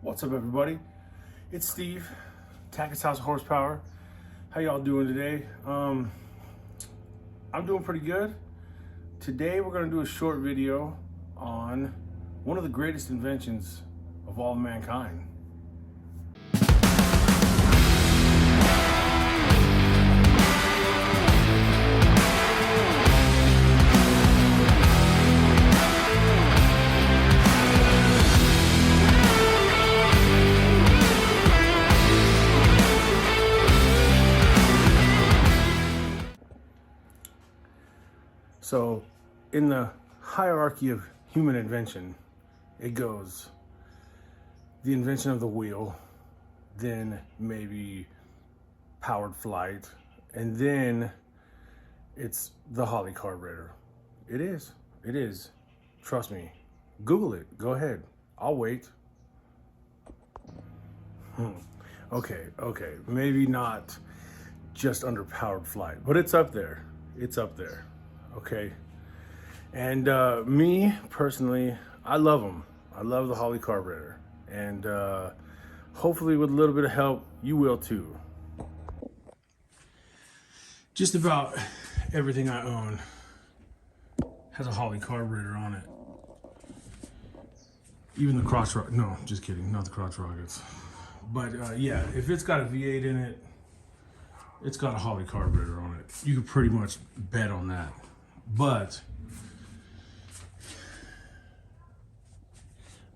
What's up, everybody? It's Steve, Tackett's House of Horsepower. How y'all doing today? I'm doing pretty good. Today we're going to do a short video on one of the greatest inventions of all mankind. So, in the hierarchy of human invention, it goes the invention of the wheel, then maybe powered flight, and then it's the Holley carburetor. It is. Trust me. Google it. Go ahead. I'll wait. Okay. Maybe not just under powered flight, but it's up there. Okay. And me personally, I love them. I love the Holley carburetor. And hopefully with a little bit of help, you will too. Just about everything I own has a Holley carburetor on it. Even the crotch rocket. No, just kidding. Not the crotch rockets. But yeah, if it's got a V8 in it, it's got a Holley carburetor on it. You could pretty much bet on that. But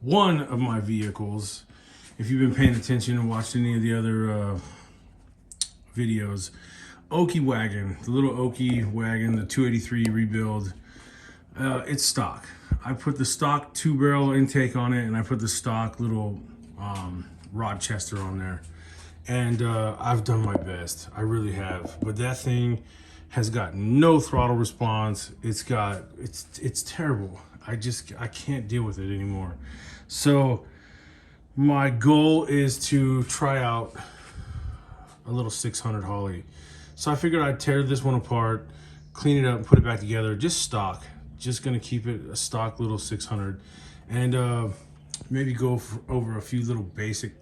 one of my vehicles, if you've been paying attention and watched any of the other videos, Okie wagon, the little Okie wagon, the 283 rebuild, it's stock. I put the stock 2-barrel intake on it, and I put the stock little Rochester on there. And I've done my best. I really have. But that thing has got no throttle response. It's terrible. I can't deal with it anymore. So my goal is to try out a little 600 Holley. So I figured I'd tear this one apart, clean it up, and put it back together. Just stock. Just gonna keep it a stock little 600, and maybe go over a few little basic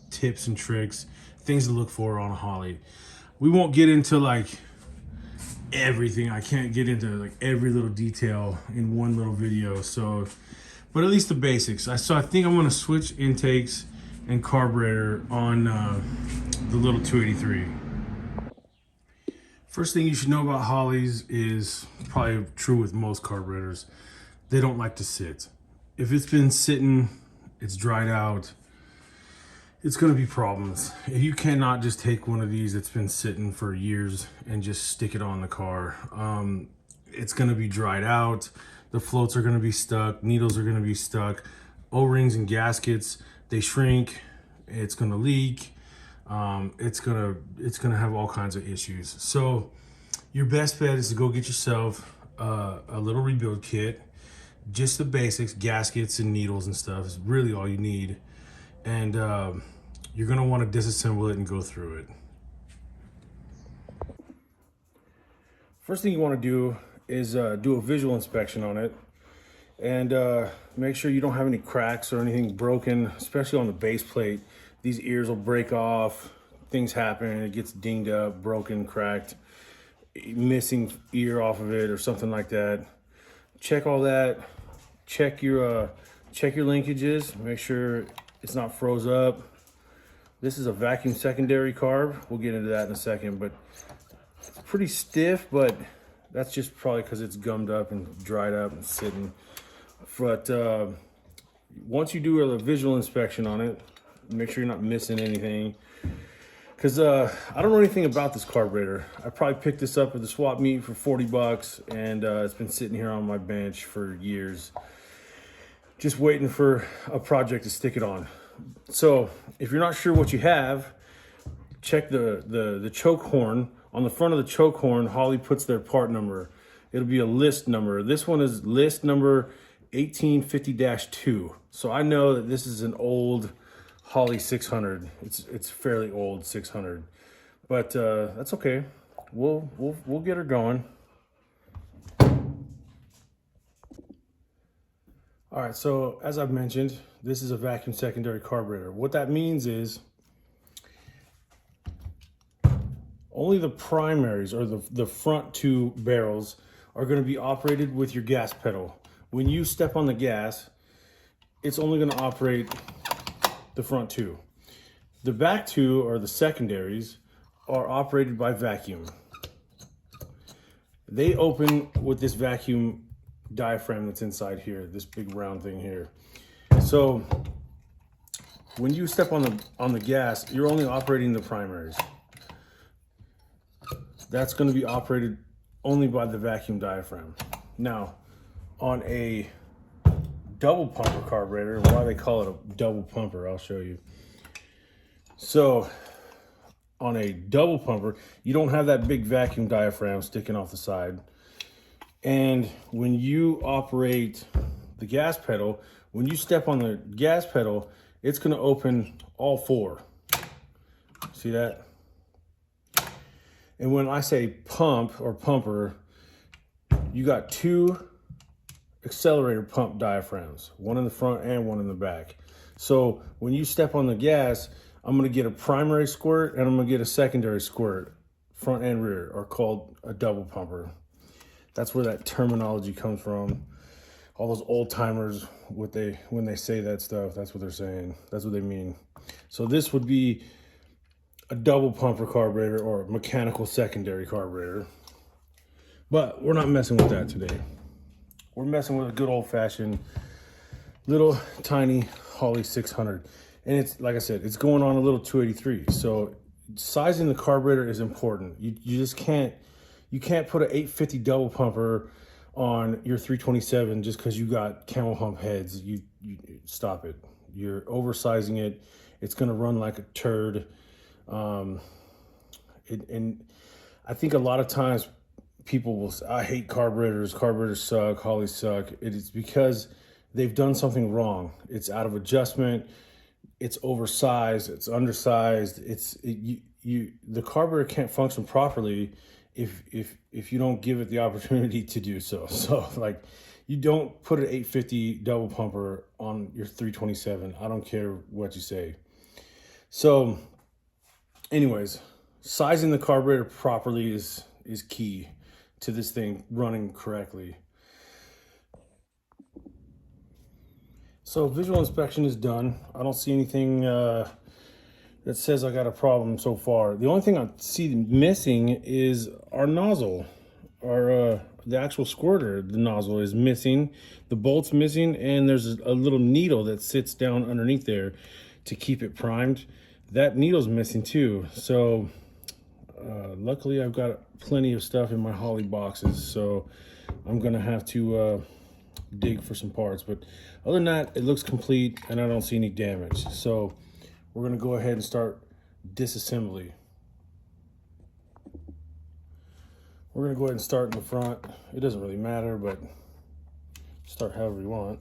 tips and tricks, things to look for on a Holley. We won't get into like everything. I can't get into like every little detail in one little video. So, but at least the basics. So I think I'm gonna switch intakes and carburetor on the little 283. First thing you should know about Holleys is probably true with most carburetors. They don't like to sit. If it's been sitting, it's dried out, it's gonna be problems. You cannot just take one of these that's been sitting for years and just stick it on the car. It's gonna be dried out. The floats are gonna be stuck. Needles are gonna be stuck. O-rings and gaskets, they shrink. It's gonna leak. It's gonna have all kinds of issues. So your best bet is to go get yourself a little rebuild kit. Just the basics, gaskets and needles and stuff is really all you need. And you're gonna want to disassemble it and go through it. First thing you want to do is do a visual inspection on it, and make sure you don't have any cracks or anything broken, especially on the base plate. These ears will break off, things happen, it gets dinged up, broken, cracked, missing ear off of it or something like that. Check all that. Check your linkages, make sure it's not froze up. This is a vacuum secondary carb. We'll get into that in a second, but it's pretty stiff, but that's just probably because it's gummed up and dried up and sitting. But once you do a visual inspection on it, make sure you're not missing anything. Because I don't know anything about this carburetor. I probably picked this up at the swap meet for 40 bucks, and it's been sitting here on my bench for years, just waiting for a project to stick it on. So if you're not sure what you have, check the choke horn. On the front of the choke horn, Holley puts their part number. It'll be a list number. This one is list number 1850-2. So I know that this is an old Holley 600. It's fairly old 600, but that's okay. We'll get her going. All right, so as I've mentioned, this is a vacuum secondary carburetor. What that means is only the primaries, or the front two barrels, are going to be operated with your gas pedal. When you step on the gas, it's only going to operate the front two. The back two, or the secondaries, are operated by vacuum. They open with this vacuum diaphragm that's inside here, this big round thing here. So when you step on the gas, you're only operating the primaries. That's going to be operated only by the vacuum diaphragm. Now, on a double pumper carburetor, why they call it a double pumper, I'll show you. So on a double pumper, you don't have that big vacuum diaphragm sticking off the side. And when you operate the gas pedal, when you step on the gas pedal, it's going to open all four. See that? And when I say pump or pumper, you got two accelerator pump diaphragms, one in the front and one in the back. So when you step on the gas, I'm going to get a primary squirt and I'm going to get a secondary squirt, front and rear, are called a double pumper. That's where that terminology comes from. All those old timers, when they say that stuff, that's what they're saying. That's what they mean. So this would be a double pumper carburetor, or mechanical secondary carburetor. But we're not messing with that today. We're messing with a good old fashioned little tiny Holley 600. And it's, like I said, it's going on a little 283. So sizing the carburetor is important. You just can't, you can't put an 850 double pumper on your 327 just because you got camel hump heads. You stop it. You're oversizing it. It's going to run like a turd. And I think a lot of times people will say, I hate carburetors. Carburetors suck. Holleys suck. It is because they've done something wrong. It's out of adjustment. It's oversized. It's undersized. The carburetor can't function properly if you don't give it the opportunity to do so. So like, you don't put an 850 double pumper on your 327. I don't care what you say. So anyways, sizing the carburetor properly is key to this thing running correctly. So visual inspection is done. I don't see anything that says I got a problem so far. The only thing I see missing is our nozzle. The actual squirter, the nozzle is missing. The bolt's missing, and there's a little needle that sits down underneath there to keep it primed. That needle's missing too. So luckily I've got plenty of stuff in my Holley boxes, so I'm gonna have to dig for some parts. But other than that, it looks complete and I don't see any damage. So we're gonna go ahead and start disassembly. We're gonna go ahead and start in the front. It doesn't really matter, but start however you want.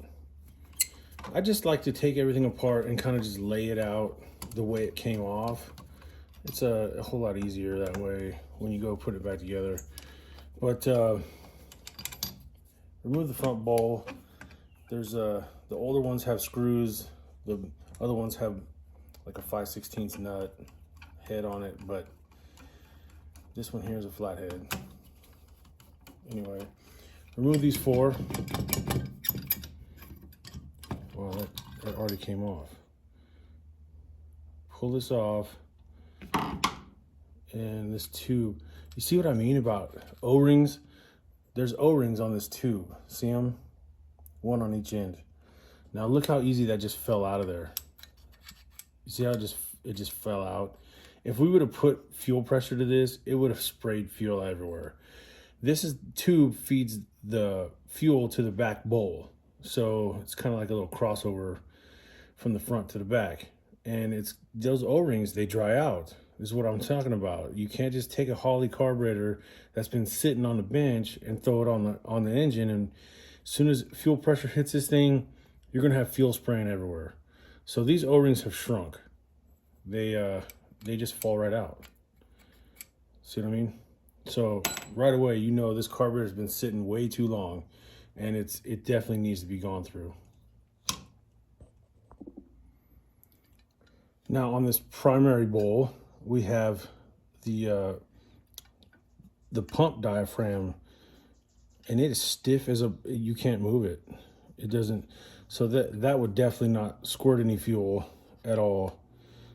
I just like to take everything apart and kind of just lay it out the way it came off. It's a whole lot easier that way when you go put it back together. But remove the front bowl. There's the older ones have screws. The other ones have like a 5/16 nut head on it, but this one here is a flathead. Anyway, remove these four. Well, that already came off. Pull this off, and this tube. You see what I mean about O-rings? There's O-rings on this tube. See them? One on each end. Now look how easy that just fell out of there. You see how it just fell out? If we would have put fuel pressure to this, it would have sprayed fuel everywhere. This tube feeds the fuel to the back bowl. So it's kind of like a little crossover from the front to the back. And it's those O-rings, they dry out. This is what I'm talking about. You can't just take a Holley carburetor that's been sitting on the bench and throw it on the engine, and as soon as fuel pressure hits this thing, you're gonna have fuel spraying everywhere. So these O-rings have shrunk. They just fall right out. See what I mean? So right away, you know this carburetor's been sitting way too long, and it definitely needs to be gone through. Now on this primary bowl, we have the pump diaphragm, and it is stiff as you can't move it. It doesn't, so that would definitely not squirt any fuel at all.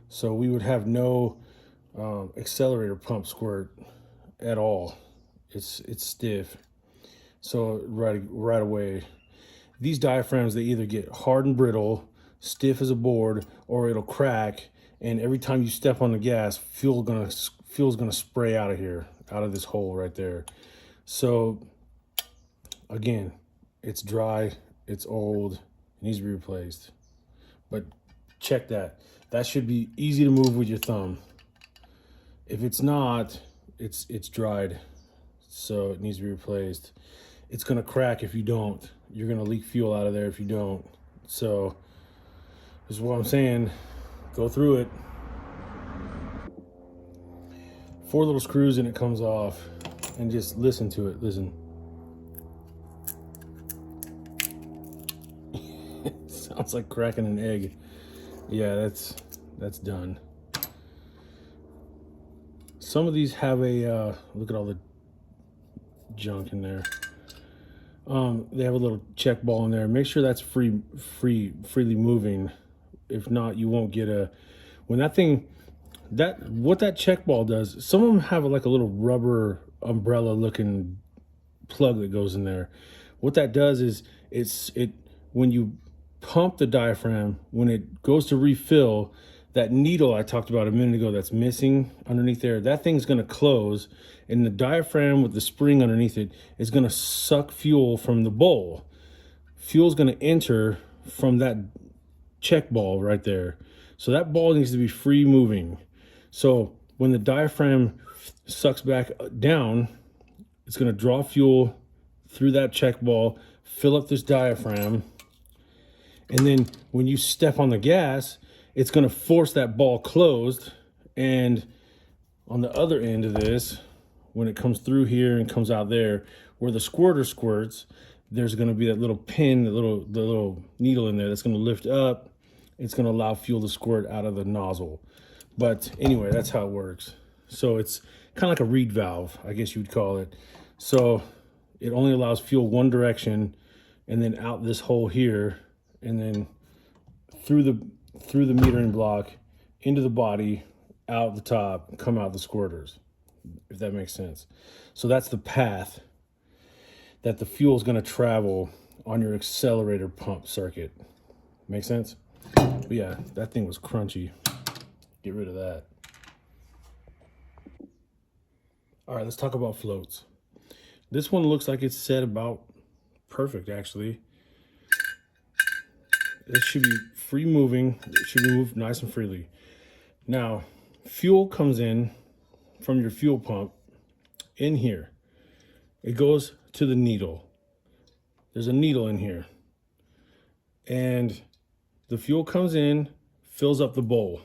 So we would have no accelerator pump squirt at all. It's stiff. So right away, these diaphragms, they either get hard and brittle, stiff as a board, or it'll crack. And every time you step on the gas, fuel's gonna spray out of here, out of this hole right there. So again, it's dry, it's old, it needs to be replaced. But check that. That should be easy to move with your thumb. If it's not, it's dried, so it needs to be replaced. It's gonna crack if you don't. You're gonna leak fuel out of there if you don't. So this is what I'm saying. Go through it. 4 little screws and it comes off. And just listen to it. Listen. It sounds like cracking an egg. Yeah, that's done. Some of these have a look at all the junk in there. They have a little check ball in there. Make sure that's freely moving. If not, you won't get a, when that thing, what that check ball does, some of them have like a little rubber umbrella looking plug that goes in there. What that does is when you pump the diaphragm, when it goes to refill, that needle I talked about a minute ago that's missing underneath there, that thing's gonna close, and the diaphragm with the spring underneath it is gonna suck fuel from the bowl. Fuel's gonna enter from that check ball right there. So that ball needs to be free moving. So when the diaphragm sucks back down, it's gonna draw fuel through that check ball, fill up this diaphragm, and then when you step on the gas, it's gonna force that ball closed. And on the other end of this, when it comes through here and comes out there, where the squirter squirts, there's gonna be that little pin, the little needle in there that's gonna lift up. It's gonna allow fuel to squirt out of the nozzle. But anyway, that's how it works. So it's kind of like a reed valve, I guess you would call it. So it only allows fuel one direction, and then out this hole here, and then through the metering block, into the body, out the top, come out the squirters, if that makes sense. So that's the path that the fuel is going to travel on your accelerator pump circuit. Make sense? But yeah, that thing was crunchy. Get rid of that. All right, let's talk about floats. This one looks like it's set about perfect, actually. This should be free moving. It should move nice and freely. Now, fuel comes in from your fuel pump in here. It goes to the needle. There's a needle in here. And the fuel comes in, fills up the bowl.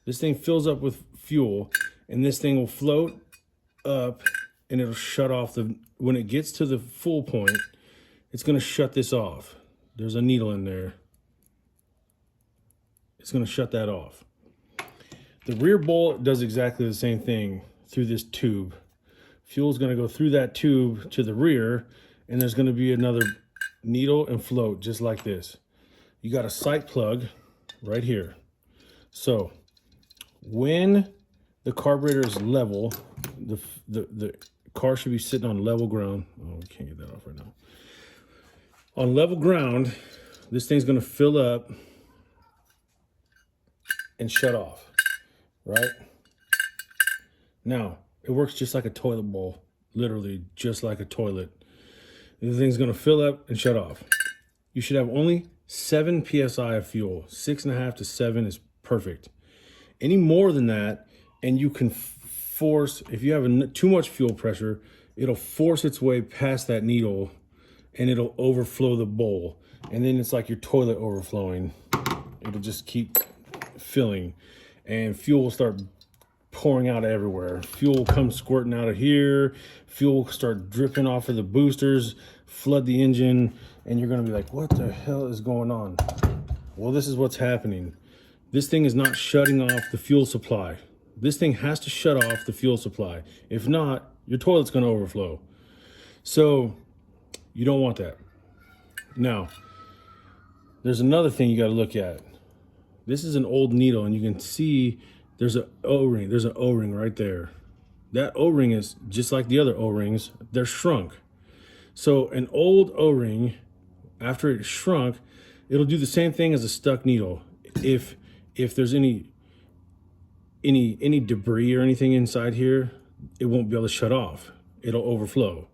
This thing fills up with fuel, and this thing will float up, and it'll shut off when it gets to the full point, it's gonna shut this off. There's a needle in there. It's gonna shut that off. The rear bowl does exactly the same thing through this tube. Fuel's gonna go through that tube to the rear, and there's gonna be another needle and float just like this. You got a sight plug right here. So when the carburetor is level, the car should be sitting on level ground. Oh, we can't get that off right now. On level ground, this thing's gonna fill up and shut off, right? Now, it works just like a toilet bowl, literally just like a toilet. The thing's gonna fill up and shut off. You should have only 7 PSI of fuel. 6.5 to 7 is perfect. Any more than that, and you can force, if you have too much fuel pressure, it'll force its way past that needle and it'll overflow the bowl. And then it's like your toilet overflowing. It'll just keep filling, and fuel will start pouring out everywhere. Fuel will come squirting out of here. Fuel will start dripping off of the boosters, flood the engine, and you're gonna be like, what the hell is going on? Well, this is what's happening. this thing is not shutting off the fuel supply. This thing has to shut off the fuel supply. If not, your toilet's gonna overflow. So you don't want that. Now, there's another thing you gotta look at. This is an old needle, and you can see there's an O-ring. There's an O-ring right there. That O-ring is just like the other O-rings, they're shrunk. So an old O-ring, after it's shrunk, it'll do the same thing as a stuck needle. If there's any debris or anything inside here, it won't be able to shut off. It'll overflow.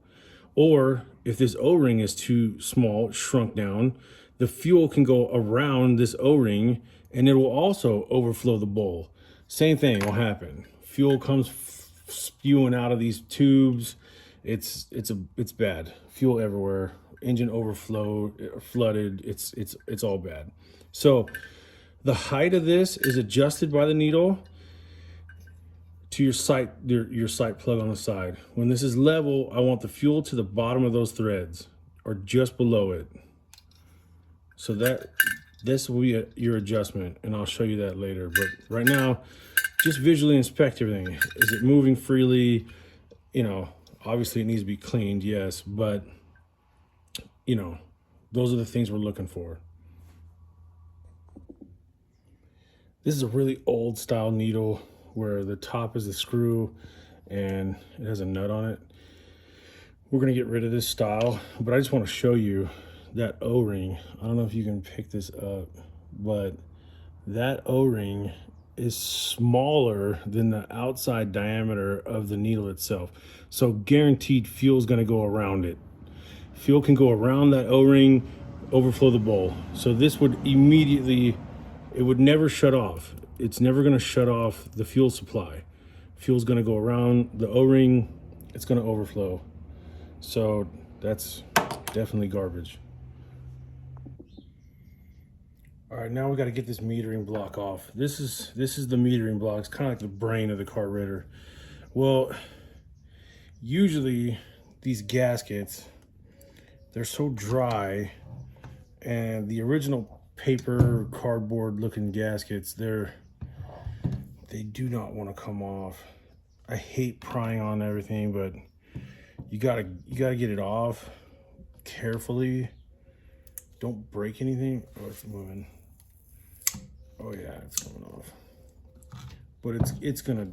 Or if this O-ring is too small, shrunk down, the fuel can go around this O-ring and it will also overflow the bowl. Same thing will happen. Fuel comes spewing out of these tubes. It's bad. Fuel everywhere. Engine overflow, flooded. It's all bad. So the height of this is adjusted by the needle to your sight plug on the side. When this is level, I want the fuel to the bottom of those threads or just below it. So this will be your adjustment, and I'll show you that later. But right now, just visually inspect everything. Is it moving freely? You know, obviously it needs to be cleaned, yes, but you know, those are the things we're looking for. This is a really old style needle where the top is the screw and it has a nut on it. We're gonna get rid of this style, but I just want to show you that O-ring. I don't know if you can pick this up, but that O-ring is smaller than the outside diameter of the needle itself. So guaranteed fuel's gonna go around it. Fuel can go around that O-ring, overflow the bowl. So this would immediately, it would never shut off. It's never gonna shut off the fuel supply. Fuel's gonna go around the O-ring, it's gonna overflow. So that's definitely garbage. All right, now we gotta get this metering block off. This is the metering block. It's kind of like the brain of the carburetor. Well, usually these gaskets, they're so dry, and the original paper cardboard looking gaskets, they do not want to come off. I hate prying on everything, but you gotta get it off carefully. Don't break anything. Oh, it's moving. Oh yeah, it's coming off. But it's gonna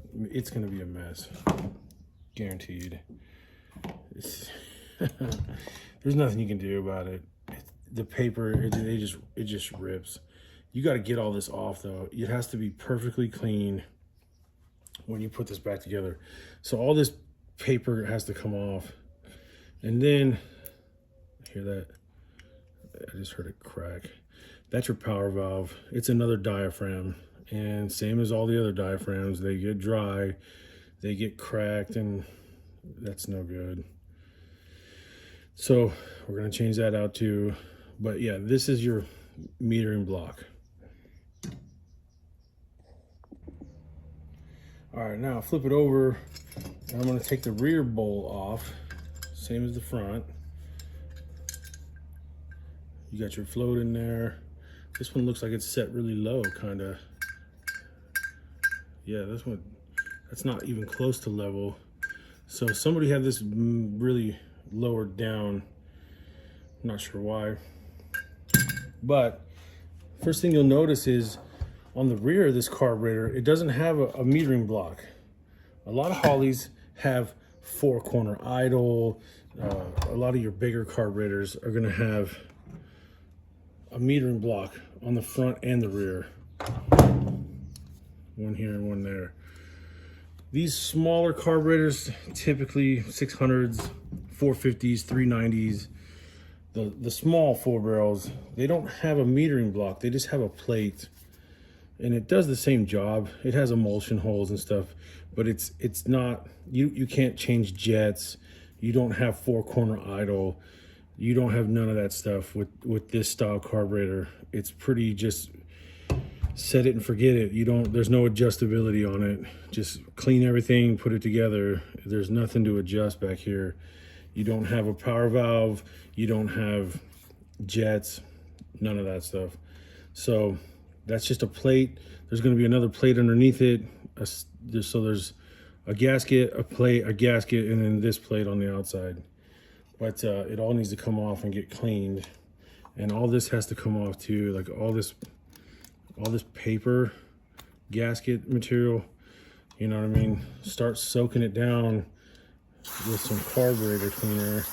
be a mess, guaranteed. There's nothing you can do about it. The paper, it just rips. You got to get all this off though. It has to be perfectly clean when you put this back together. So all this paper has to come off. And then, hear that? I just heard it crack. That's your power valve. It's another diaphragm. And same as all the other diaphragms, they get dry, they get cracked, and that's no good. So we're gonna change that out too. But yeah, this is your metering block. All right, now flip it over, and I'm gonna take the rear bowl off, same as the front. You got your float in there. This one looks like it's set really low, kinda. Yeah, this one, that's not even close to level. So somebody had this really lowered down. I'm not sure why. But first thing you'll notice is on the rear of this carburetor, it doesn't have a metering block. A lot of Holleys have 4-corner idle. A lot of your bigger carburetors are gonna have a metering block on the front and the rear. One here and one there. These smaller carburetors, typically 600s, 450s, 390s, the small 4 barrels, they don't have a metering block. They just have a plate, and it does the same job. It has emulsion holes and stuff, but it's not, you can't change jets. You don't have 4-corner idle. You don't have none of that stuff with this style carburetor. It's pretty just set it and forget it. There's no adjustability on it. Just clean everything, put it together. There's nothing to adjust back here. You don't have a power valve. You don't have jets, none of that stuff. So That's just a plate. There's going to be another plate underneath it. So there's a gasket, a plate, a gasket, and then this plate on the outside. But it all needs to come off and get cleaned. And all this has to come off too, like all this paper gasket material, you know what I mean? Start soaking it down with some carburetor cleaner.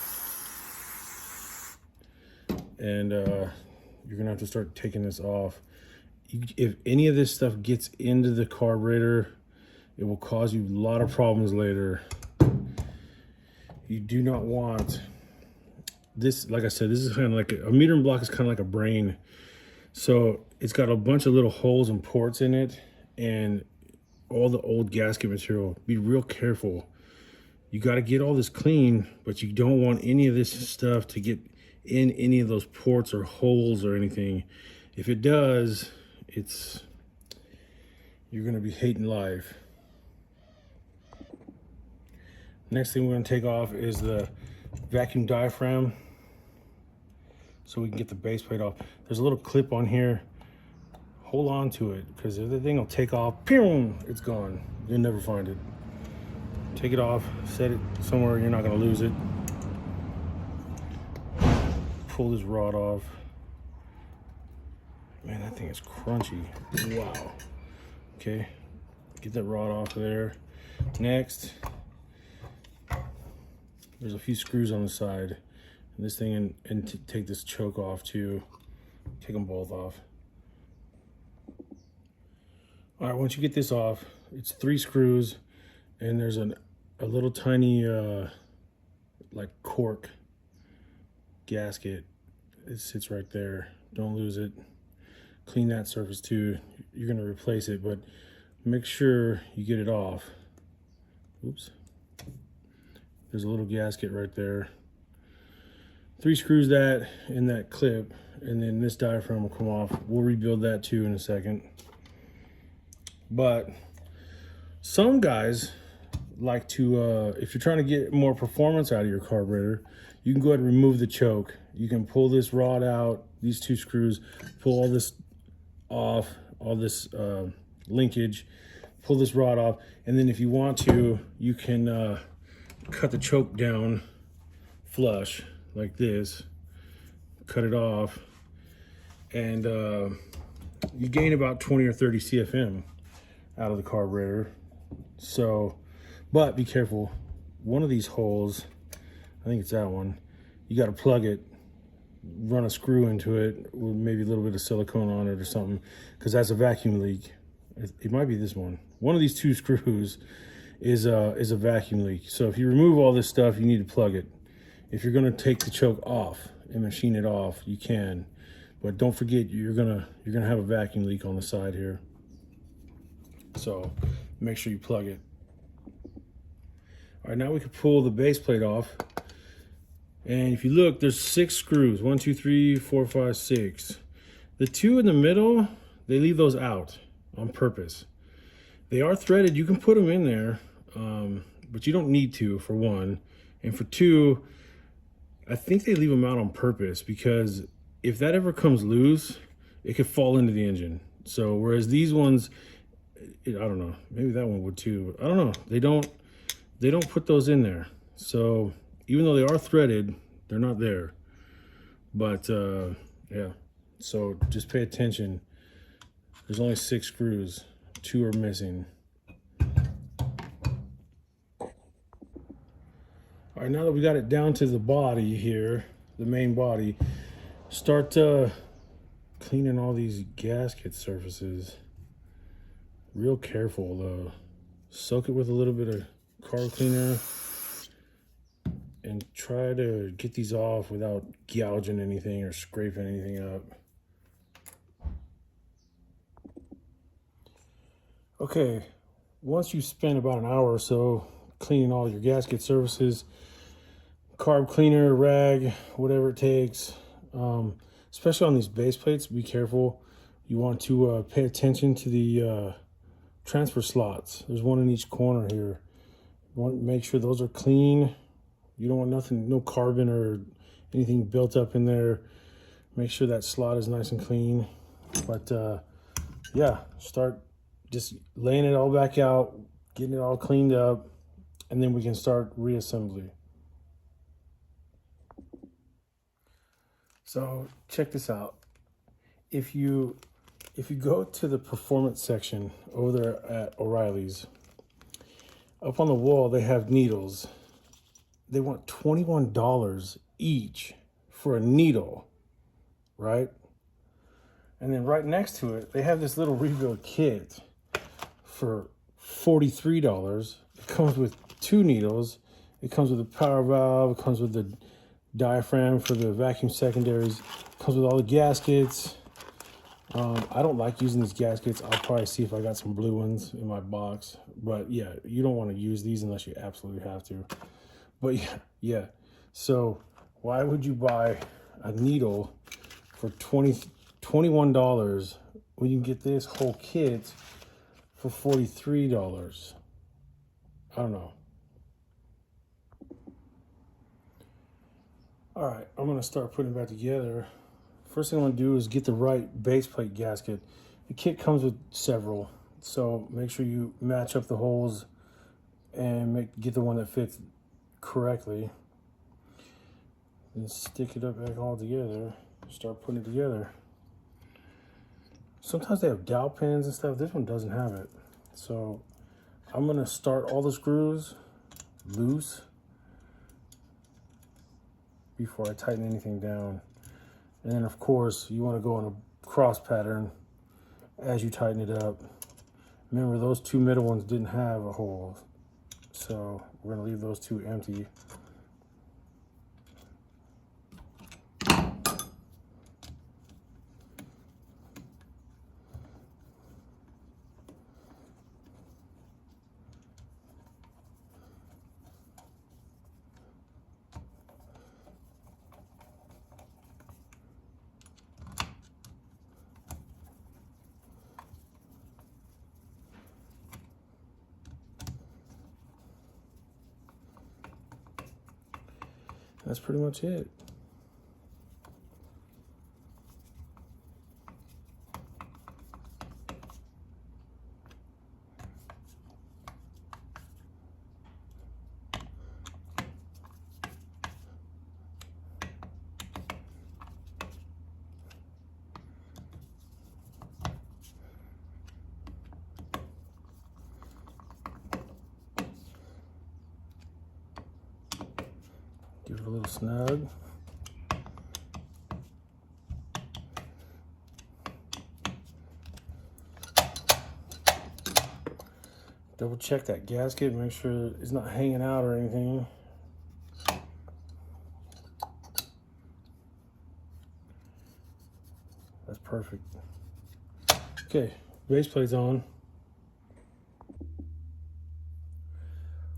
And you're gonna have to start taking this off. If any of this stuff gets into the carburetor, it will cause you a lot of problems later. You do not want this. Like I said, this is kind of like a metering block is kind of like a brain. So it's got a bunch of little holes and ports in it, and all the old gasket material. Be real careful. You got to get all this clean, but you don't want any of this stuff to get in any of those ports or holes or anything. If it does, you're going to be hating life. Next thing we're going to take off is the vacuum diaphragm, so we can get the base plate off. There's a little clip on here. Hold on to it, because if the thing will take off, pew, it's gone. You'll never find it. Take it off, set it somewhere you're not going to lose it. Pull this rod off. Man, that thing is crunchy. Wow. Okay, get that rod off of there. Next, there's a few screws on the side. And this thing, and take this choke off too. Take them both off. All right, once you get this off, it's 3 screws, and there's a little tiny like cork gasket. It sits right there. Don't lose it. Clean that surface too. You're gonna replace it, but make sure you get it off. Oops. There's a little gasket right there. 3 screws that in that clip, and then this diaphragm will come off. We'll rebuild that too in a second. But some guys like to, if you're trying to get more performance out of your carburetor, you can go ahead and remove the choke. You can pull this rod out, these 2 screws, pull all this off, all this linkage, pull this rod off, and then if you want to, you can cut the choke down flush like this, cut it off, and you gain about 20 or 30 CFM out of the carburetor. So, but be careful. One of these holes, I think it's that one, you got to plug it, run a screw into it with maybe a little bit of silicone on it or something, because that's a vacuum leak. It might be this one. One of these 2 screws is a vacuum leak. So if you remove all this stuff, you need to plug it. If you're going to take the choke off and machine it off, you can, but don't forget you're gonna have a vacuum leak on the side here. So make sure you plug it. All right, now we can pull the base plate off. And if you look, there's 6 screws. 1, 2, 3, 4, 5, 6. The 2 in the middle, they leave those out on purpose. They are threaded. You can put them in there, but you don't need to, for one. And for 2, I think they leave them out on purpose, because if that ever comes loose, it could fall into the engine. So whereas these ones, I don't know, maybe that one would too. I don't know. They don't put those in there. So even though they are threaded, they're not there. But yeah, so just pay attention. There's only 6 screws, 2 are missing. All right, now that we got it down to the body here, the main body, start cleaning all these gasket surfaces. Real careful though. Soak it with a little bit of carb cleaner and try to get these off without gouging anything or scraping anything up. Okay, once you spend about an hour or so cleaning all your gasket surfaces, carb cleaner, rag, whatever it takes, especially on these base plates, be careful. You want to pay attention to the transfer slots. There's one in each corner here. You want to make sure those are clean. You don't want nothing, no carbon or anything built up in there. Make sure that slot is nice and clean. But yeah, start just laying it all back out, getting it all cleaned up, and then we can start reassembly. So check this out. If you go to the performance section over there at O'Reilly's, up on the wall they have needles. They want $21 each for a needle, right? And then right next to it, they have this little rebuild kit for $43. It comes with 2 needles. It comes with a power valve. It comes with the diaphragm for the vacuum secondaries. It comes with all the gaskets. I don't like using these gaskets. I'll probably see if I got some blue ones in my box. But yeah, you don't want to use these unless you absolutely have to. But yeah. So why would you buy a needle for $21 when you can get this whole kit for $43? I don't know. All right, I'm gonna start putting it back together. First thing I'm gonna do is get the right base plate gasket. The kit comes with several, so make sure you match up the holes and get the one that fits correctly. And stick it up back all together. Start putting it together. Sometimes they have dowel pins and stuff. This one doesn't have it. So I'm gonna start all the screws loose before I tighten anything down. And then of course you wanna go in a cross pattern as you tighten it up. Remember, those 2 middle ones didn't have a hole. So we're gonna leave those 2 empty. That's pretty much it. Give it a little snug. Double check that gasket, make sure it's not hanging out or anything. That's perfect. Okay, base plate's on.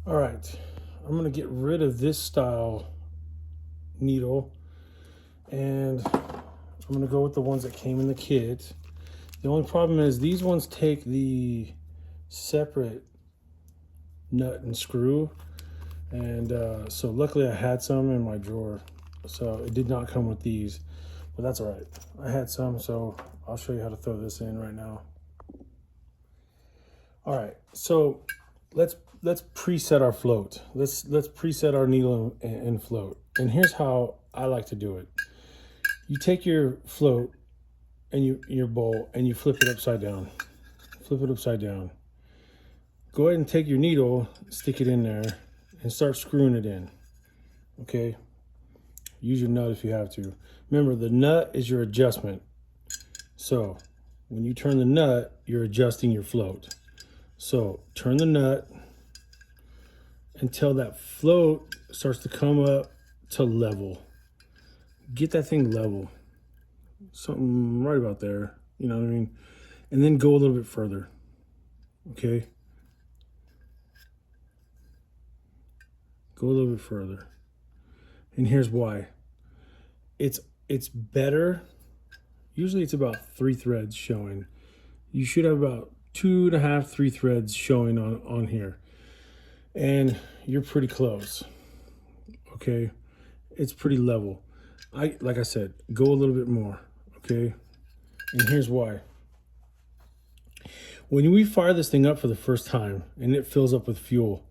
All right, I'm gonna get rid of this style needle and I'm gonna go with the ones that came in the kit. The only problem is these ones take the separate nut and screw, and so luckily I had some in my drawer, so it did not come with these, but that's all right. I had some, so I'll show you how to throw this in right now. All right, so let's preset our float. Let's preset our needle and float. And here's how I like to do it. You take your float and your bowl and you flip it upside down. Flip it upside down. Go ahead and take your needle, stick it in there, and start screwing it in. Okay? Use your nut if you have to. Remember, the nut is your adjustment. So when you turn the nut, you're adjusting your float. So turn the nut until that float starts to come up to level. Get that thing level. Something right about there, you know what I mean? And then go a little bit further, okay? Go a little bit further. And here's why. It's better. Usually it's about 3 threads showing. You should have about 2.5, 3 threads showing on here. And you're pretty close, okay? It's pretty level. Like I said, go a little bit more, okay? And here's why. When we fire this thing up for the first time and it fills up with fuel,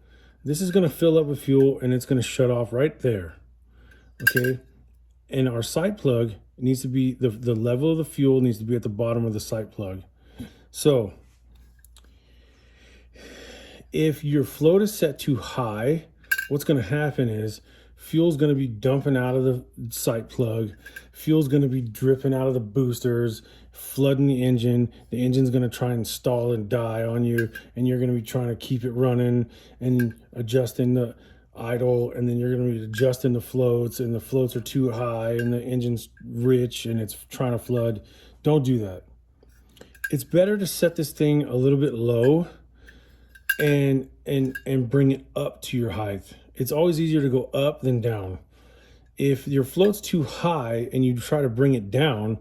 this is going to fill up with fuel and it's going to shut off right there. Okay. And our sight plug needs to be, the level of the fuel needs to be at the bottom of the sight plug. So if your float is set too high, what's going to happen is fuel's going to be dumping out of the sight plug. Fuel's going to be dripping out of the boosters, flooding the engine. The engine's going to try and stall and die on you, and you're going to be trying to keep it running and adjusting the idle, and then you're going to be adjusting the floats, and the floats are too high and the engine's rich and it's trying to flood. Don't do that. It's better to set this thing a little bit low and bring it up to your height. It's always easier to go up than down. If your float's too high and you try to bring it down,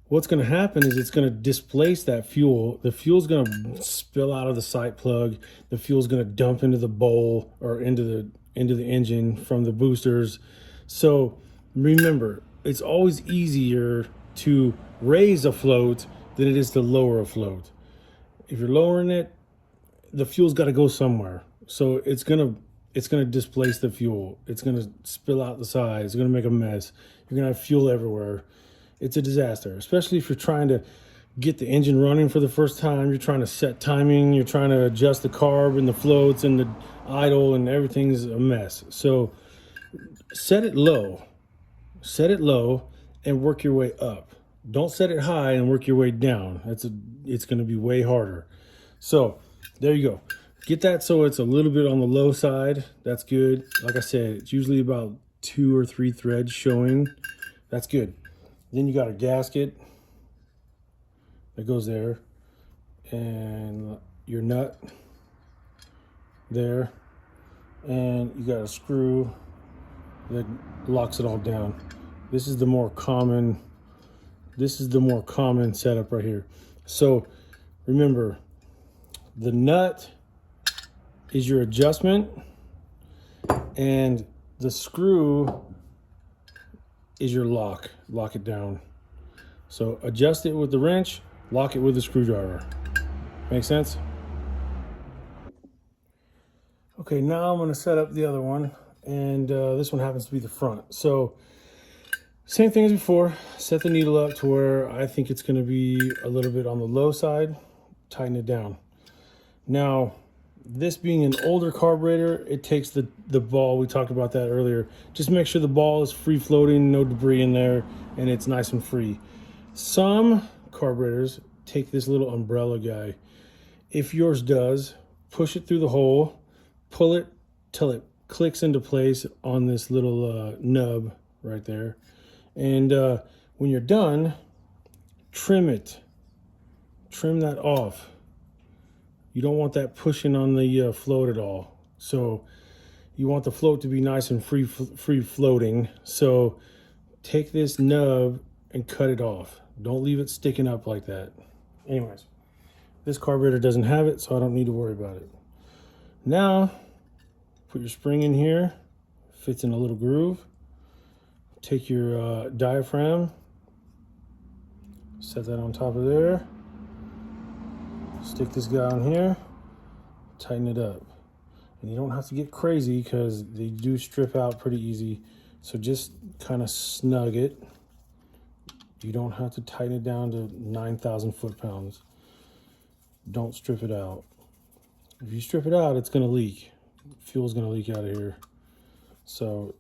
what's going to happen is it's going to displace that fuel. The fuel's going to spill out of the sight plug. The fuel's going to dump into the bowl or into the engine from the boosters. So remember, it's always easier to raise a float than it is to lower a float. If you're lowering it, the fuel's got to go somewhere. So it's gonna displace the fuel. It's gonna spill out the side. It's gonna make a mess. You're gonna have fuel everywhere. It's a disaster, especially if you're trying to get the engine running for the first time. You're trying to set timing. You're trying to adjust the carb and the floats and the idle, and everything's a mess. So set it low. Set it low and work your way up. Don't set it high and work your way down. It's gonna be way harder. So there you go. Get that so it's a little bit on the low side. That's good. Like I said, it's usually about 2 or 3 threads showing. That's good. Then you got a gasket that goes there, and your nut there, and you got a screw that locks it all down. This is the more common setup right here. So remember, the nut is your adjustment, and the screw is your lock. Lock it down. So adjust it with the wrench, lock it with the screwdriver. Make sense? Okay, now I'm going to set up the other one, and this one happens to be the front. So same thing as before, set the needle up to where I think it's going to be a little bit on the low side, tighten it down. Now, this being an older carburetor, it takes the ball, we talked about that earlier. Just make sure the ball is free floating, no debris in there, and it's nice and free. Some carburetors take this little umbrella guy. If yours does, push it through the hole, pull it till it clicks into place on this little nub right there. And when you're done, trim it. Trim that off. You don't want that pushing on the float at all. So you want the float to be nice and free floating. So take this nub and cut it off. Don't leave it sticking up like that. Anyways, this carburetor doesn't have it, so I don't need to worry about it. Now, put your spring in here. Fits in a little groove. Take your diaphragm. Set that on top of there. Stick this guy on here, tighten it up. And you don't have to get crazy because they do strip out pretty easy. So just kind of snug it. You don't have to tighten it down to 9,000 foot-pounds. Don't strip it out. If you strip it out, it's going to leak. Fuel's going to leak out of here. So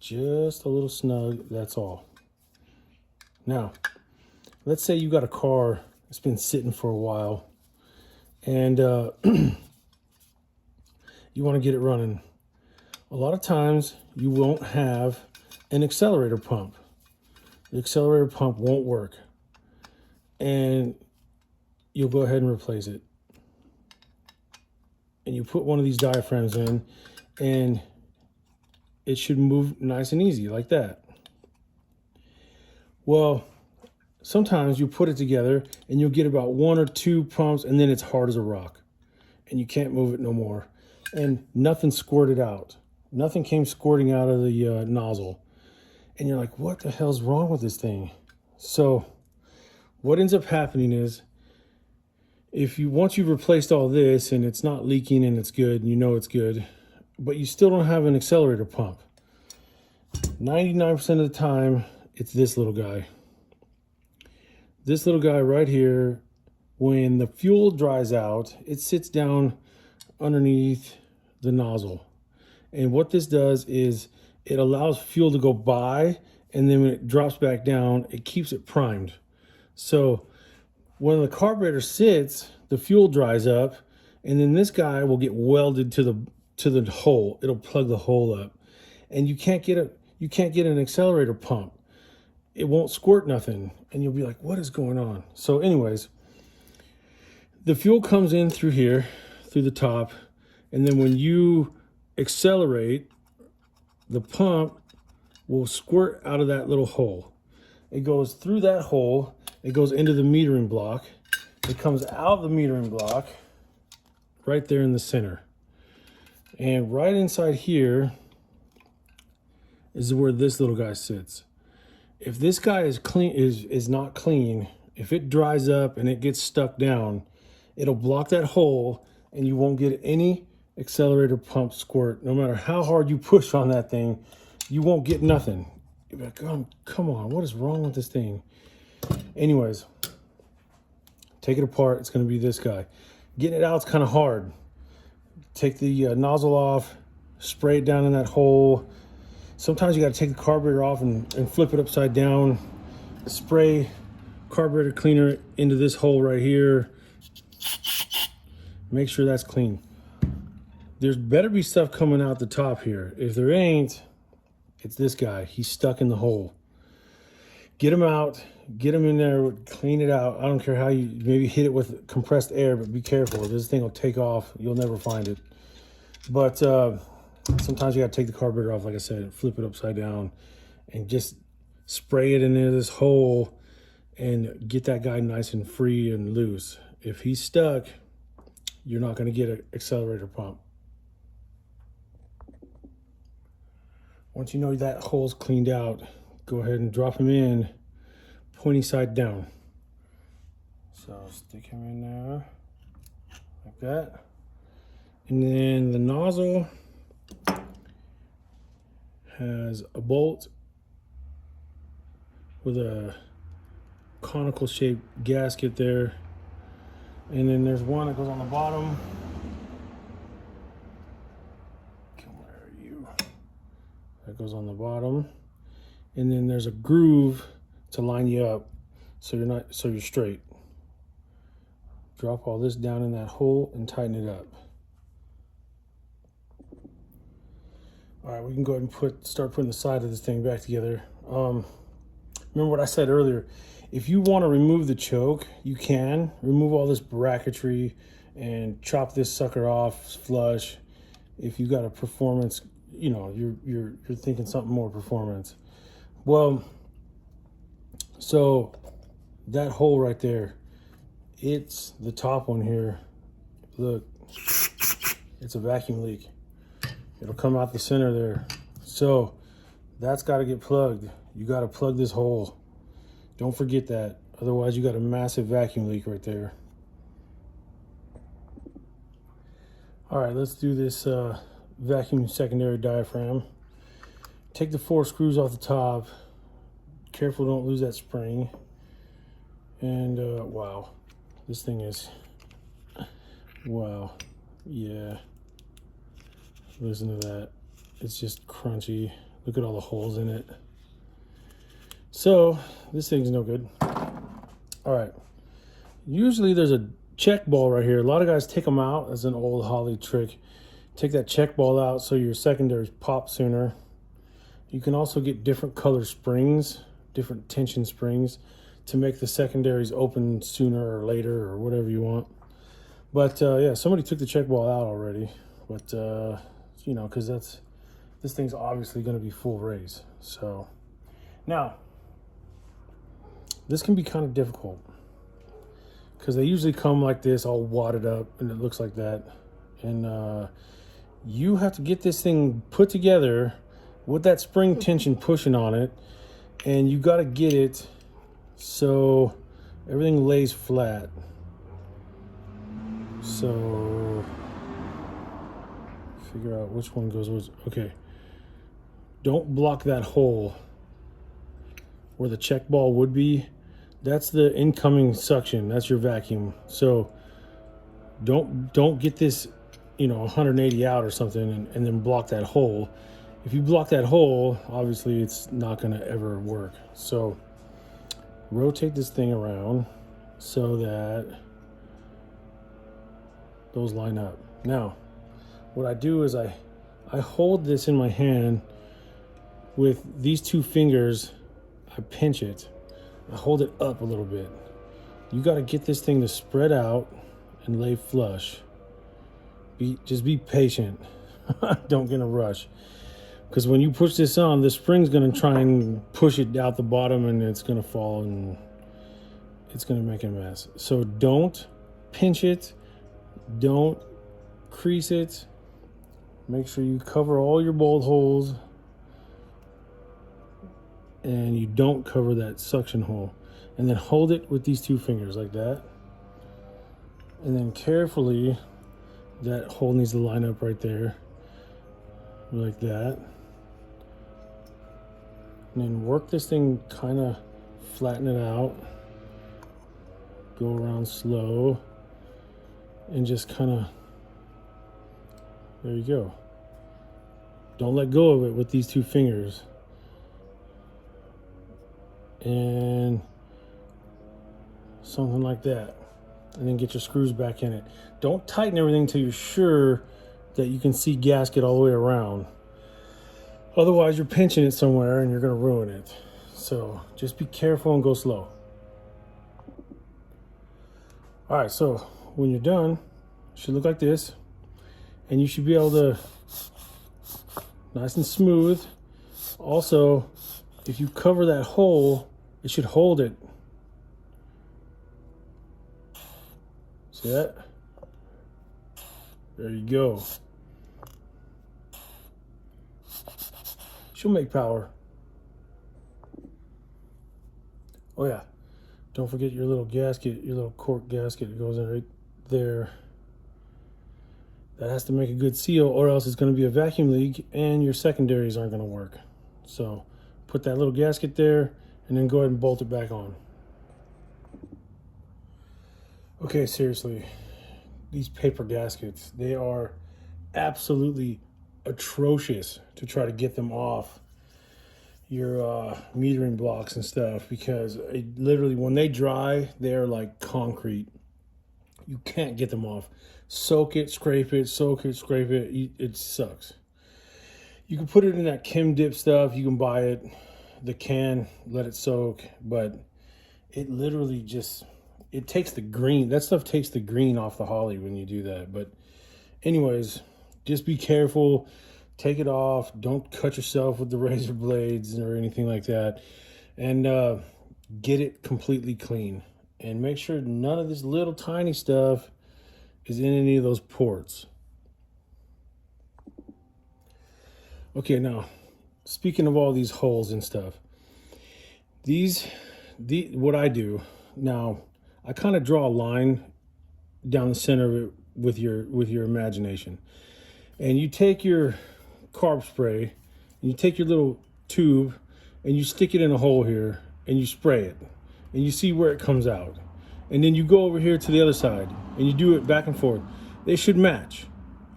just a little snug, that's all. Now, let's say you got a car it's been sitting for a while, and you want to get it running. A lot of times you won't have an accelerator pump. The accelerator pump won't work, and you'll go ahead and replace it. And you put one of these diaphragms in, and it should move nice and easy like that. Well, sometimes you put it together and you'll get about 1 or 2 pumps, and then it's hard as a rock and you can't move it no more. And nothing squirted out. Nothing came squirting out of the nozzle. And you're like, what the hell's wrong with this thing? So what ends up happening is once you've replaced all this and it's not leaking and it's good, and you know it's good, but you still don't have an accelerator pump, 99% of the time, it's this little guy. This little guy right here, when the fuel dries out, it sits down underneath the nozzle. And what this does is it allows fuel to go by, and then when it drops back down, it keeps it primed. So when the carburetor sits, the fuel dries up, and then this guy will get welded to the hole. It'll plug the hole up, and you can't get an accelerator pump. It won't squirt nothing, and you'll be like, what is going on? So anyways, the fuel comes in through here, through the top, and then when you accelerate, the pump will squirt out of that little hole. It goes through that hole, it goes into the metering block, it comes out of the metering block right there in the center. And right inside here is where this little guy sits. If this guy is clean, is not clean, if it dries up and it gets stuck down, it'll block that hole and you won't get any accelerator pump squirt. No matter how hard you push on that thing, you won't get nothing. You'll be like, oh, come on, what is wrong with this thing? Anyways, take it apart. It's going to be this guy. Getting it out is kind of hard. Take the nozzle off, spray it down in that hole. Sometimes you got to take the carburetor off and flip it upside down. Spray carburetor cleaner into this hole right here. Make sure that's clean. There's better be stuff coming out the top here. If there ain't, it's this guy. He's stuck in the hole. Get him out. Get him in there. Clean it out. I don't care how you maybe hit it with compressed air, but be careful. This thing will take off. You'll never find it. But sometimes you got to take the carburetor off, like I said, flip it upside down, and just spray it into this hole and get that guy nice and free and loose. If he's stuck, you're not going to get an accelerator pump. Once you know that hole's cleaned out, go ahead and drop him in, pointy side down. So stick him in there like that. And then the nozzle has a bolt with a conical shaped gasket there. And then there's one that goes on the bottom. Where are you? That goes on the bottom. And then there's a groove to line you up so you're straight. Drop all this down in that hole and tighten it up. All right, we can go ahead and start putting the side of this thing back together. Remember what I said earlier. If you want to remove the choke, you can. Remove all this bracketry and chop this sucker off flush. If you got a performance, you know, you're thinking something more performance. Well, so that hole right there, it's the top one here. Look, it's a vacuum leak. It'll come out the center there. So that's got to get plugged. You got to plug this hole. Don't forget that. Otherwise, you got a massive vacuum leak right there. All right, let's do this vacuum secondary diaphragm. Take the 4 screws off the top. Careful, don't lose that spring. And wow, this thing is, wow, yeah. Listen to that. It's just crunchy. Look at all the holes in it. So this thing's no good. All right. Usually there's a check ball right here. A lot of guys take them out as an old Holley trick. Take that check ball out so your secondaries pop sooner. You can also get different color springs, different tension springs to make the secondaries open sooner or later or whatever you want. But yeah, somebody took the check ball out already. But you know, because this thing's obviously going to be full raise. So now this can be kind of difficult because they usually come like this, all wadded up, and it looks like that. And you have to get this thing put together with that spring tension pushing on it, and you got to get it so everything lays flat. So figure out which one goes which. Okay. Don't block that hole where the check ball would be. That's the incoming suction. That's your vacuum. So don't get this, 180 out or something and then block that hole. If you block that hole, obviously it's not going to ever work. So rotate this thing around so that those line up. Now, what I do is I hold this in my hand with these two fingers. I pinch it. I hold it up a little bit. You got to get this thing to spread out and lay flush. Just be patient. Don't get in a rush. Because when you push this on, the spring's going to try and push it out the bottom and it's going to fall and it's going to make a mess. So don't pinch it. Don't crease it. Make sure you cover all your bolt holes and you don't cover that suction hole. And then hold it with these two fingers like that. And then carefully, that hole needs to line up right there, like that. And then work this thing, kind of flatten it out. Go around slow. And just kind of, there you go. Don't let go of it with these two fingers. And something like that. And then get your screws back in it. Don't tighten everything until you're sure that you can see gasket all the way around. Otherwise, you're pinching it somewhere and you're going to ruin it. So just be careful and go slow. All right, so when you're done, it should look like this. And you should be able to, nice and smooth. Also, if you cover that hole, it should hold it. See that? There you go. She'll make power. Oh yeah, don't forget your little gasket, your little cork gasket that goes in right there. That has to make a good seal or else it's going to be a vacuum leak and your secondaries aren't going to work. So put that little gasket there and then go ahead and bolt it back on. Okay, seriously, these paper gaskets, they are absolutely atrocious to try to get them off your metering blocks and stuff, because literally when they dry, they're like concrete. You can't get them off. Soak it, scrape it, soak it, scrape it. It sucks. You can put it in that Kim dip stuff. You can buy it, the can, let it soak, but it literally just, it takes the green. That stuff takes the green off the Holley when you do that. But anyways, just be careful. Take it off. Don't cut yourself with the razor blades or anything like that. And get it completely clean. And make sure none of this little tiny stuff is in any of those ports. Okay, now, speaking of all these holes and stuff, what I do, now, I kind of draw a line down the center of it with your imagination. And you take your carb spray, and you take your little tube, and you stick it in a hole here, and you spray it. And you see where it comes out. And then you go over here to the other side, and you do it back and forth. They should match.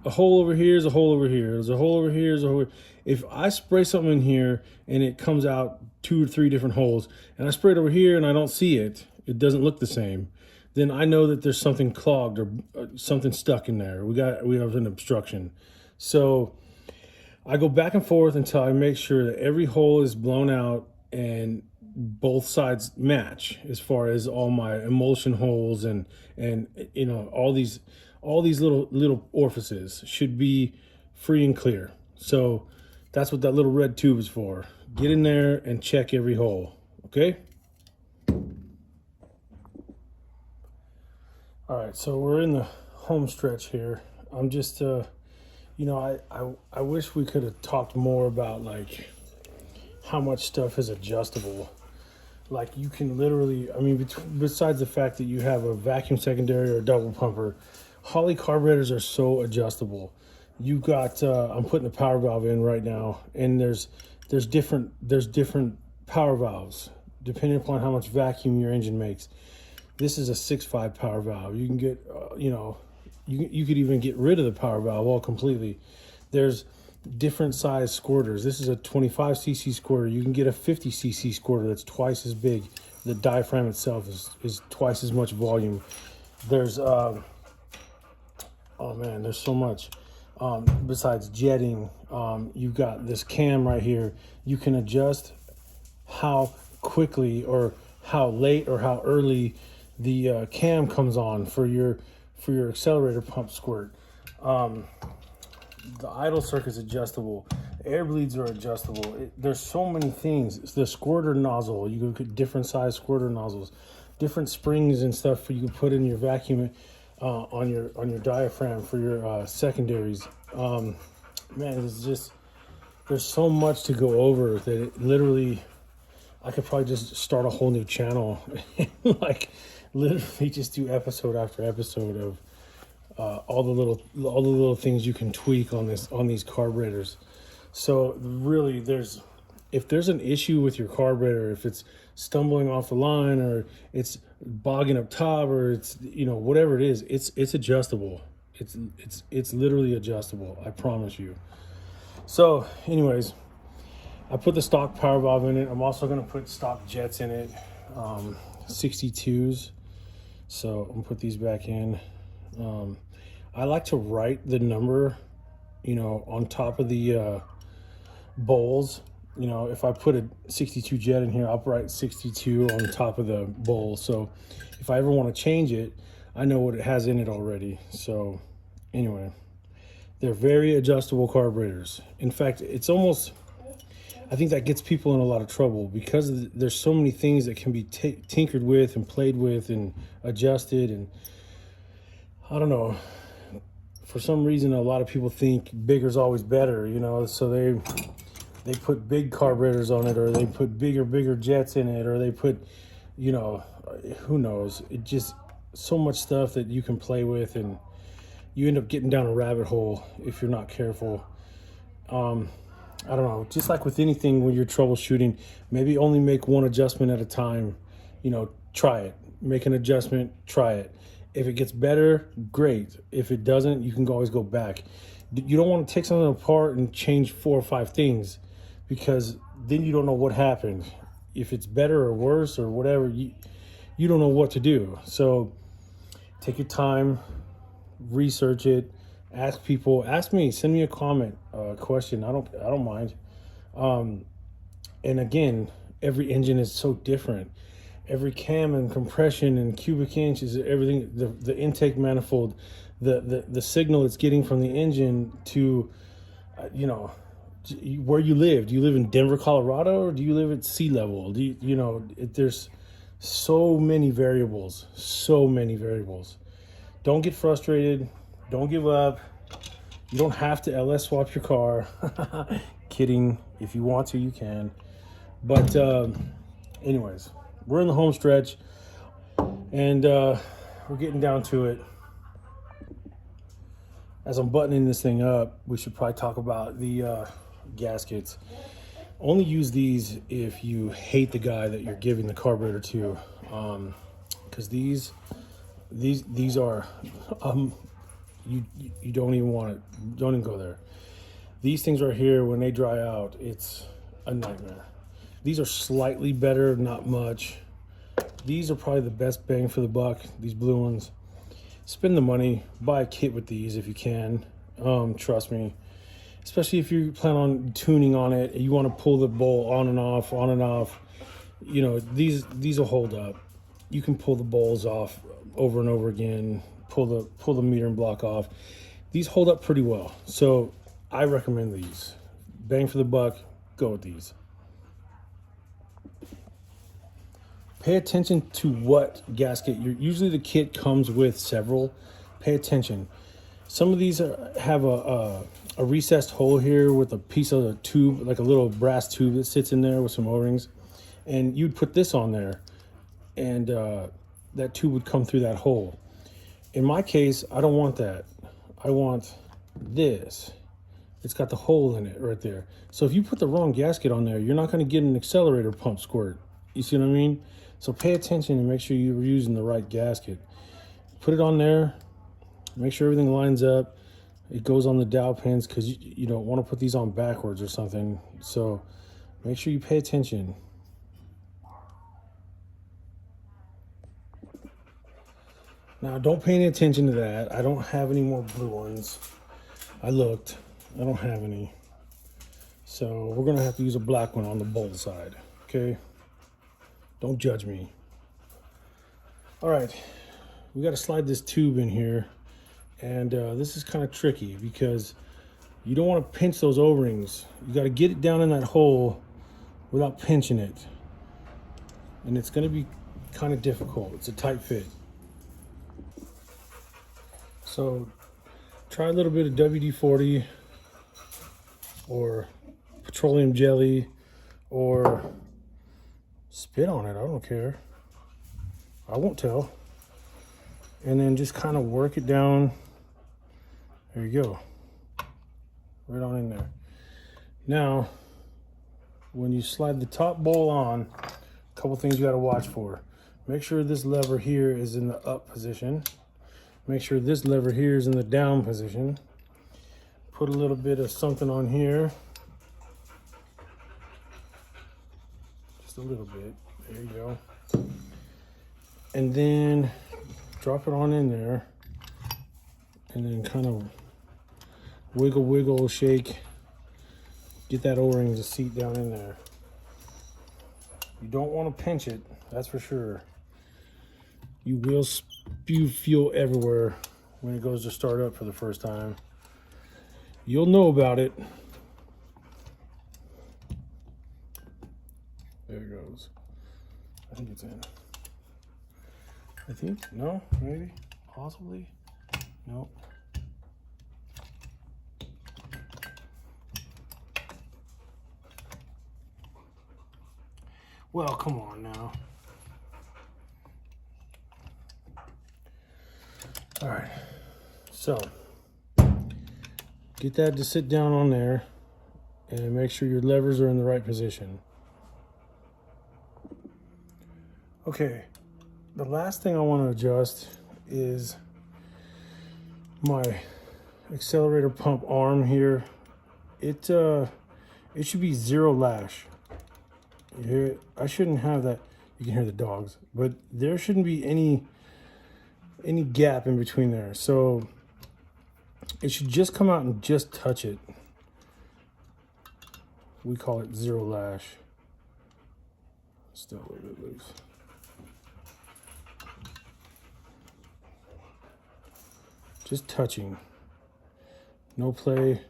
A hole over here is a hole over here. There's a hole over here, there's a hole. If I spray something in here, and it comes out 2 or 3 different holes, and I spray it over here, and I don't see it, it doesn't look the same, then I know that there's something clogged or something stuck in there. We have an obstruction. So I go back and forth until I make sure that every hole is blown out and both sides match as far as all my emulsion holes and all these little orifices should be free and clear. So that's what that little red tube is for. Get in there and check every hole, okay? All right, so we're in the home stretch here. I'm just, I wish we could have talked more about like how much stuff is adjustable. Like you can literally, besides the fact that you have a vacuum secondary or a double pumper, Holley carburetors are so adjustable. You got I'm putting the power valve in right now, and there's different power valves depending upon how much vacuum your engine makes. This is a 6.5 power valve. You can get you could even get rid of the power valve all completely. There's different size squirters. This is a 25cc squirter. You can get a 50cc squirter that's twice as big. The diaphragm itself is twice as much volume. There's oh man, there's so much. Besides jetting, you've got this cam right here. You can adjust how quickly or how late or how early the cam comes on for your accelerator pump squirt. The idle circuit's adjustable. Air bleeds are adjustable. There's so many things. The squirter nozzle, you can get different size squirter nozzles, different springs and stuff you can put in your vacuum on your diaphragm for your secondaries. Man, there's so much to go over that it literally, I could probably just start a whole new channel and like literally just do episode after episode of all the little things you can tweak on these carburetors. So really, if there's an issue with your carburetor, if it's stumbling off the line or it's bogging up top or it's whatever it is, it's adjustable. It's literally adjustable. I promise you. So anyways, I put the stock power valve in it. I'm also going to put stock jets in it, 62s. So I'm gonna put these back in. I like to write the number, on top of the bowls. If I put a 62 jet in here, I'll write 62 on top of the bowl. So if I ever want to change it, I know what it has in it already. So anyway, they're very adjustable carburetors. In fact, I think that gets people in a lot of trouble because there's so many things that can be tinkered with and played with and adjusted. And I don't know, for some reason, a lot of people think bigger's always better, so they put big carburetors on it, or they put bigger jets in it, or they put, who knows? It just so much stuff that you can play with, and you end up getting down a rabbit hole if you're not careful. I don't know, just like with anything when you're troubleshooting, maybe only make one adjustment at a time. Try it, make an adjustment, try it. If it gets better, great. If it doesn't, you can always go back. You don't want to take something apart and change 4 or 5 things, because then you don't know what happened. If it's better or worse or whatever, you don't know what to do. So take your time, research it, ask people, ask me, send me a comment, question. I don't mind. And again, every engine is so different. Every cam and compression and cubic inch is everything. The intake manifold, the signal it's getting from the engine to, where you live. Do you live in Denver, Colorado, or do you live at sea level? There's so many variables. So many variables. Don't get frustrated. Don't give up. You don't have to LS swap your car. Kidding. If you want to, you can. But anyways, we're in the home stretch, and we're getting down to it. As I'm buttoning this thing up, we should probably talk about the gaskets. Only use these if you hate the guy that you're giving the carburetor to, because these are you don't even want it. Don't even go there. These things right here, when they dry out, it's a nightmare. These are slightly better, not much. These are probably the best bang for the buck, these blue ones. Spend the money, buy a kit with these if you can. Trust me. Especially if you plan on tuning on it, you want to pull the bowl on and off. These will hold up. You can pull the bowls off over and over again, pull the meter and block off. These hold up pretty well. So I recommend these. Bang for the buck, go with these. Pay attention to what gasket usually the kit comes with several. Pay attention. Some of these have a recessed hole here with a piece of a tube, like a little brass tube that sits in there with some O-rings. And you'd put this on there, and that tube would come through that hole. In my case, I don't want that. I want this. It's got the hole in it right there. So if you put the wrong gasket on there, you're not going to get an accelerator pump squirt. You see what I mean? So pay attention and make sure you're using the right gasket. Put it on there. Make sure everything lines up. It goes on the dowel pins because you don't want to put these on backwards or something. So make sure you pay attention. Now, don't pay any attention to that. I don't have any more blue ones. I looked. I don't have any. So we're going to have to use a black one on the bolt side. Okay? Don't judge me. All right. We got to slide this tube in here. And this is kind of tricky because you don't want to pinch those O-rings. You got to get it down in that hole without pinching it. And it's going to be kind of difficult. It's a tight fit. So try a little bit of WD-40 or petroleum jelly or spit on it. I don't care. I won't tell. And then just kind of work it down. There you go. Right on in there. Now, when you slide the top bowl on, a couple things you got to watch for. Make sure this lever here is in the up position. Make sure this lever here is in the down position. Put a little bit of something on here. Just a little bit. There you go. And then drop it on in there. And then kind of wiggle, shake. Get that O-ring to seat down in there. You don't want to pinch it, that's for sure. You will spew fuel everywhere when it goes to start up for the first time. You'll know about it. There it goes. I think it's in. I think, no, maybe, possibly, nope. Well, come on now. All right, so get that to sit down on there and make sure your levers are in the right position. Okay, the last thing I want to adjust is my accelerator pump arm here. It should be 0 lash. You hear it? I shouldn't have that. You can hear the dogs, but there shouldn't be any gap in between there. So it should just come out and just touch it. We call it 0 lash. Still a little bit loose. Just touching. No play,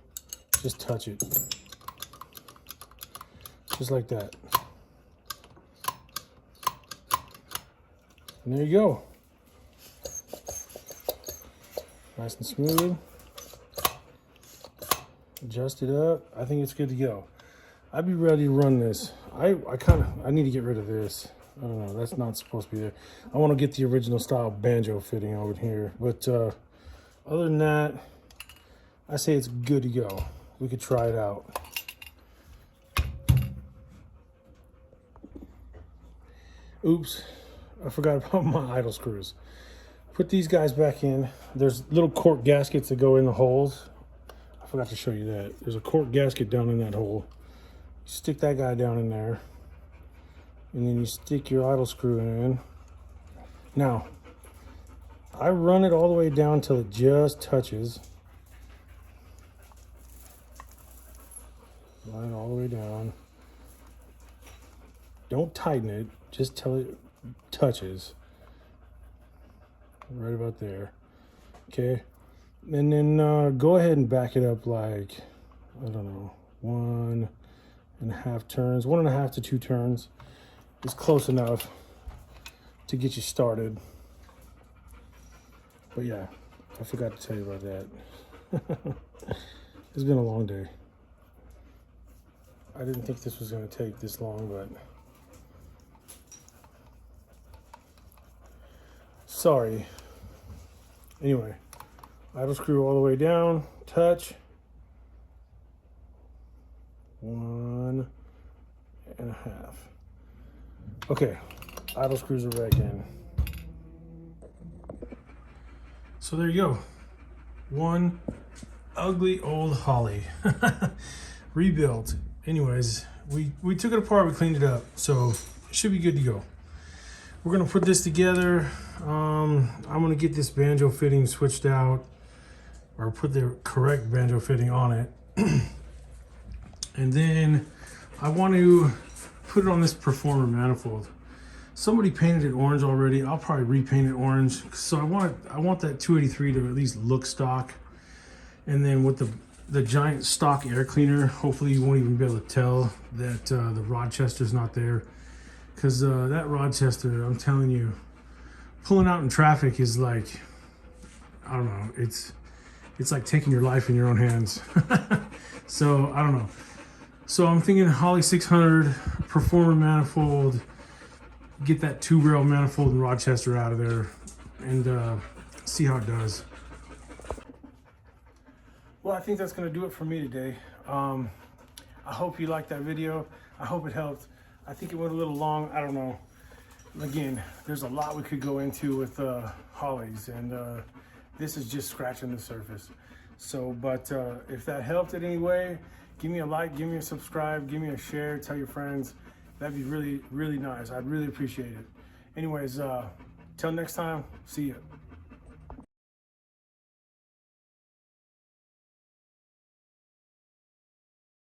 just touch it. Just like that. And there you go. Nice and smooth. Adjust it up. I think it's good to go. I'd be ready to run this. I need to get rid of this. I don't know, that's not supposed to be there. I want to get the original style banjo fitting over here. But other than that, I say it's good to go. We could try it out. Oops, I forgot about my idle screws. Put these guys back in. There's little cork gaskets that go in the holes. I forgot to show you that. There's a cork gasket down in that hole. Stick that guy down in there. And then you stick your idle screw in. Now, I run it all the way down till it just touches. Run it all the way down. Don't tighten it, just till it touches. Right about there. Okay. And then go ahead and back it up like, I don't know, 1.5 turns, 1.5 to 2 turns. Is close enough to get you started. But yeah, I forgot to tell you about that. It's been a long day. I didn't think this was going to take this long, but sorry. Anyway, idle screw all the way down, touch. 1.5. Okay, idle screws are back in. So there you go. One ugly old Holley. Rebuilt. Anyways, we took it apart, we cleaned it up, so it should be good to go. We're gonna put this together. I'm gonna get this banjo fitting switched out, or put the correct banjo fitting on it. And then I want to put it on this Performer manifold. Somebody painted it orange already. I'll probably repaint it orange. So I want that 283 to at least look stock. And then with the giant stock air cleaner, hopefully you won't even be able to tell that the Rochester's not there. Because that Rochester, I'm telling you, pulling out in traffic is like, I don't know, it's like taking your life in your own hands. So I don't know. So I'm thinking Holley 600 Performer manifold, get that 2-rail manifold and Rochester out of there, and see how it does. Well, I think that's gonna do it for me today. I hope you liked that video. I hope it helped. I think it went a little long, I don't know. Again, there's a lot we could go into with Holleys, and this is just scratching the surface. So, but if that helped in any way, give me a like, give me a subscribe, give me a share, tell your friends. That'd be really, really nice. I'd really appreciate it. Anyways, till next time, see ya.